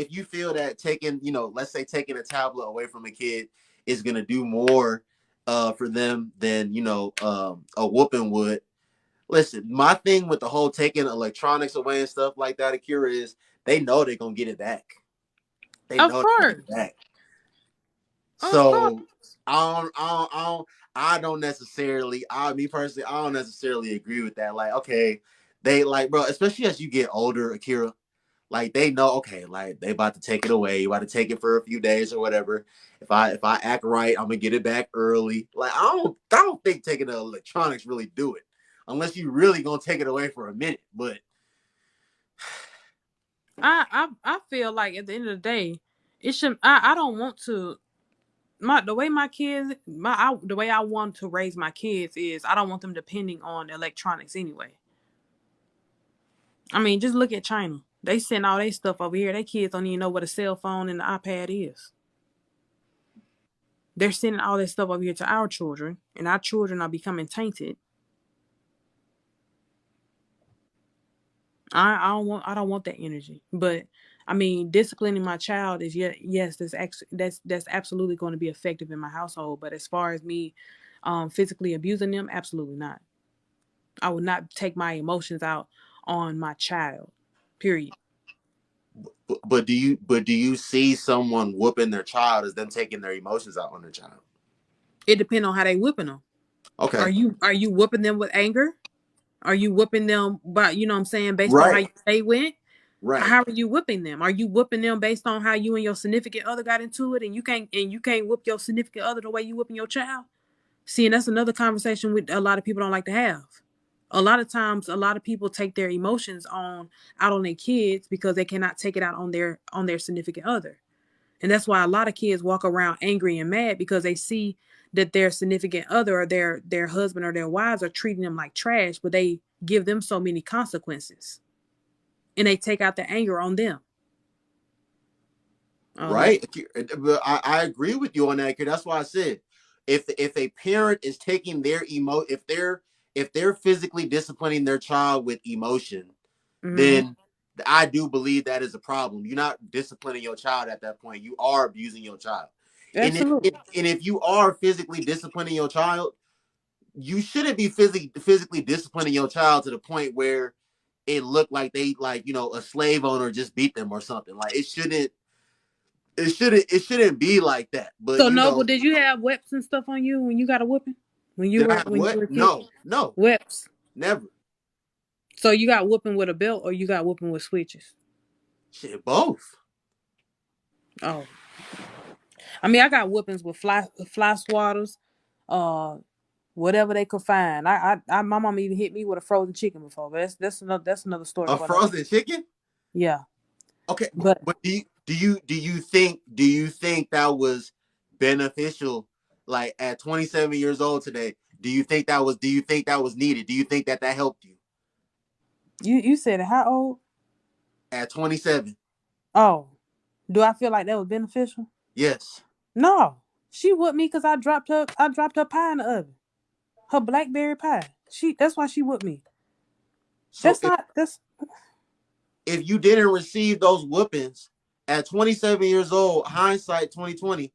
if you feel that taking, let's say taking a tablet away from a kid is gonna do more for them than a whooping would. Listen, my thing with the whole taking electronics away and stuff like that, Akira, is they know they're gonna get it back. They Of know they're gonna get course. it back. Of course. So I don't necessarily, me personally, I don't necessarily agree with that. Like, okay, they like, bro, especially as you get older, Akira, like they know, okay, like they about to take it away, you about to take it for a few days or whatever. If I act right, I'm gonna get it back early. Like I don't think taking the electronics really do it, unless you really gonna take it away for a minute. But I feel like at the end of the day, it should. I don't want to. The way my kids the way I want to raise my kids is I don't want them depending on electronics anyway. I mean, just look at China. They send all their stuff over here. Their kids don't even know what a cell phone and an iPad is. They're sending all this stuff over here to our children, and our children are becoming tainted. I don't want that energy. But I mean, disciplining my child is yes, that's absolutely going to be effective in my household. But as far as me physically abusing them, absolutely not. I would not take my emotions out on my child. Period. but do you see someone whooping their child as them taking their emotions out on their child? It depends on how they whipping them. Okay, Are you whooping them with anger? Are you whooping them by, you know what I'm saying, based on how right, you they went? right. How are you whipping them? Are you whipping them based on how you and your significant other got into it, and you can't whip your significant other the way you whipping your child? See, and that's another conversation with a lot of people don't like to have. A lot of times, a lot of people take their emotions on out on their kids because they cannot take it out on their significant other. And that's why a lot of kids walk around angry and mad because they see that their significant other or their husband or their wives are treating them like trash, but they give them so many consequences and they take out the anger on them. Oh, Right. But I agree with you on that. That's why I said if a parent is taking their if they're physically disciplining their child with emotion, mm-hmm. then I do believe that is a problem. You're not disciplining your child at that point. You are abusing your child. And Absolutely. if you are physically disciplining your child, you shouldn't be physically disciplining your child to the point where it looked like they like a slave owner just beat them or something. Like it shouldn't be like that. But So Noble, did you have whips and stuff on you when you got a whooping? did I have When you what? were a kid? No, no, Whips. never. So you got whooping with a belt or you got whooping with switches? Shit, both. Oh. I mean, I got whoopings with fly swatters, uh whatever they could find. My mom even hit me with a frozen chicken before, but that's another story A for another. frozen chicken? Yeah, Okay, but, but but do you think that was beneficial? Like at 27 years old today, do you think that was needed? Do you think that helped you you said it. How old? at 27? Oh, do I feel like that was beneficial? Yes. No, she whooped me because I dropped her. I dropped her pie in the oven. Her blackberry pie. That's why she whooped me. So That's if not that's if you didn't receive those whoopings at 27 years old, hindsight 2020,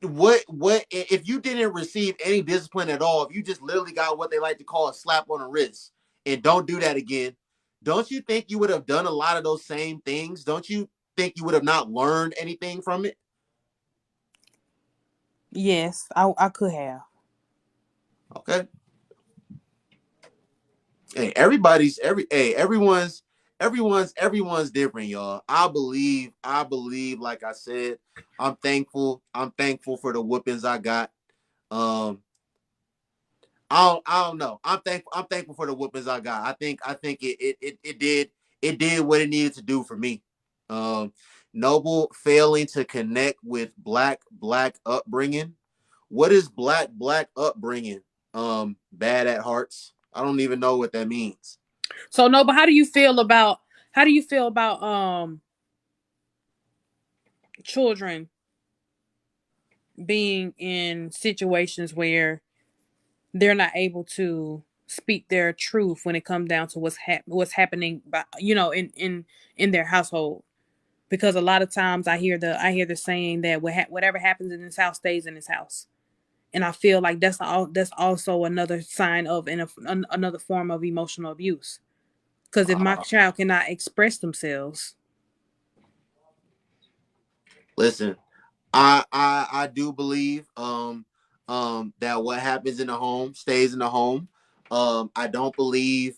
what if you didn't receive any discipline at all, if you just literally got what they like to call a slap on the wrist and don't do that again, don't you think you would have done a lot of those same things? Don't you think you would have not learned anything from it? yes. I could have. Okay. Everyone's different, y'all. I believe like I said, I'm thankful for the whoopings I got. um I don't know. I'm thankful for the whoopings I got. I think it did what it needed to do for me. Um, Noble failing to connect with black upbringing. What is black upbringing? Bad at hearts. I don't even know what that means. So no, but how do you feel about children being in situations where they're not able to speak their truth when it comes down to what's happening by in their household. because a lot of times I hear the saying that whatever happens in this house stays in this house, and I feel like that's also another sign of another form of emotional abuse. Because if my Uh, child cannot express themselves, Listen, I do believe that what happens in the home stays in the home. I don't believe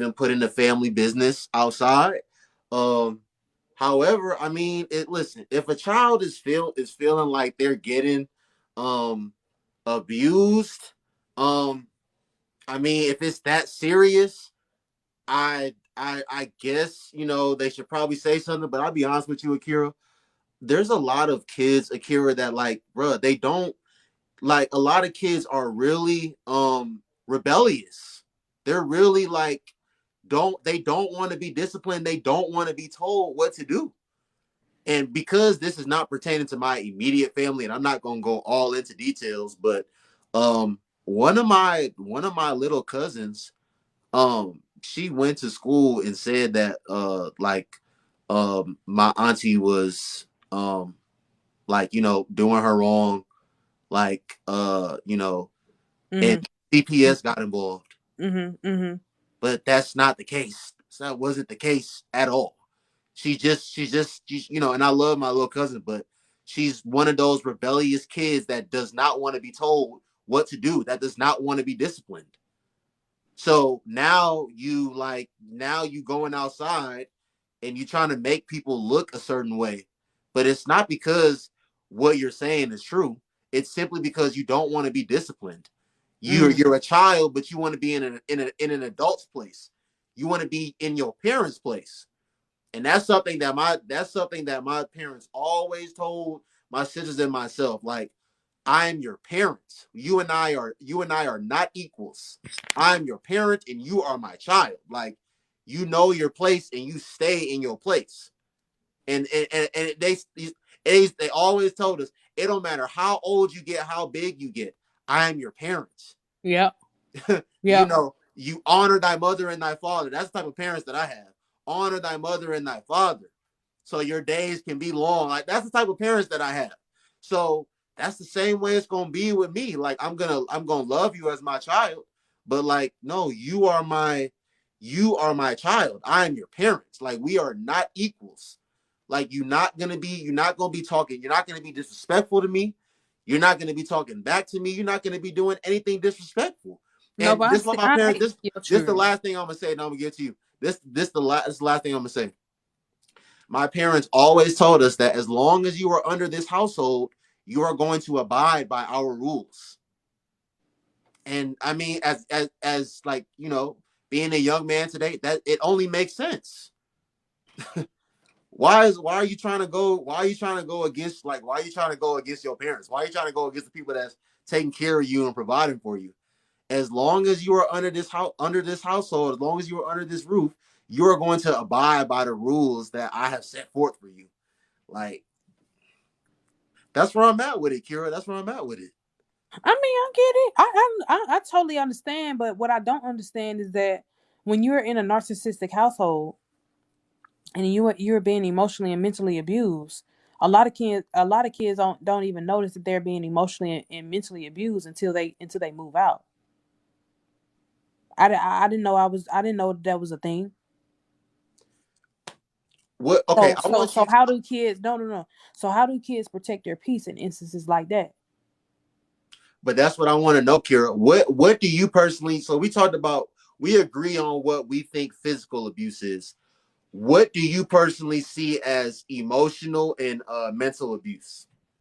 in putting the family business outside. Um However, I mean, listen, if a child is feeling like they're getting um abused, um I mean, if it's that serious, I guess, they should probably say something, but I'll be honest with you, Akira, there's a lot of kids, Akira, that like, bruh, they don't like a lot of kids are really rebellious. They're really like don't want to be disciplined. They don't want to be told what to do. And because this is not pertaining to my immediate family, and I'm not gonna go all into details, but one of my little cousins, she went to school and said that like my auntie was like, doing her wrong, like and mm-hmm, CPS got involved. mm-hmm, mm-hmm. But that's not the case. That wasn't the case at all. She's and I love my little cousin, but she's one of those rebellious kids that does not want to be told what to do, that does not want to be disciplined. So now you going outside and you trying to make people look a certain way, but it's not because what you're saying is true. It's simply because you don't want to be disciplined. Mm. You're a child, but you want to be in an adult's place. You want to be in your parents' place, and that's something that my parents always told my sisters and myself. Like, I am your parent. You and I are not equals. I'm your parent and you are my child. Like, you know your place and you stay in your place. And they always told us it don't matter how old you get, how big you get. I am your parent. Yep. you Yep. know, you honor thy mother and thy father. That's the type of parents that I have. Honor thy mother and thy father, so your days can be long. Like, that's the type of parents that I have. So that's the same way it's gonna be with me. Like, I'm gonna love you as my child, but like, no, you are my child. I am your parents. Like, we are not equals. Like, you're not gonna be talking. You're not gonna be disrespectful to me. You're not gonna be talking back to me. You're not gonna be doing anything disrespectful. No, And but this is what my I parents. see This your this the children. last thing I'm gonna say, and I'm gonna get to you. This is the last thing I'm gonna say. My parents always told us that as long as you are under this household, you are going to abide by our rules. And I mean, as like, being a young man today, that it only makes sense. Why are you trying to go against, like, why are you trying to go against your parents? Why are you trying to go against the people that's taking care of you and providing for you? As long as you are under this household, as long as you are under this roof, you are going to abide by the rules that I have set forth for you. Like, that's where I'm at with it, Kira. That's where I'm at with it. I mean, I get it. I totally understand, but what I don't understand is that when you're in a narcissistic household and you're being emotionally and mentally abused, a lot of kids don't even notice that they're being emotionally and mentally abused until they move out. I didn't know I didn't know that was a thing. What? Okay, So I so want so you. how do kids no. So how do kids protect their peace in instances like that? But that's what I want to know, Kira. What do you personally? So we talked about. We agree on what we think physical abuse is. What do you personally see as emotional and mental abuse?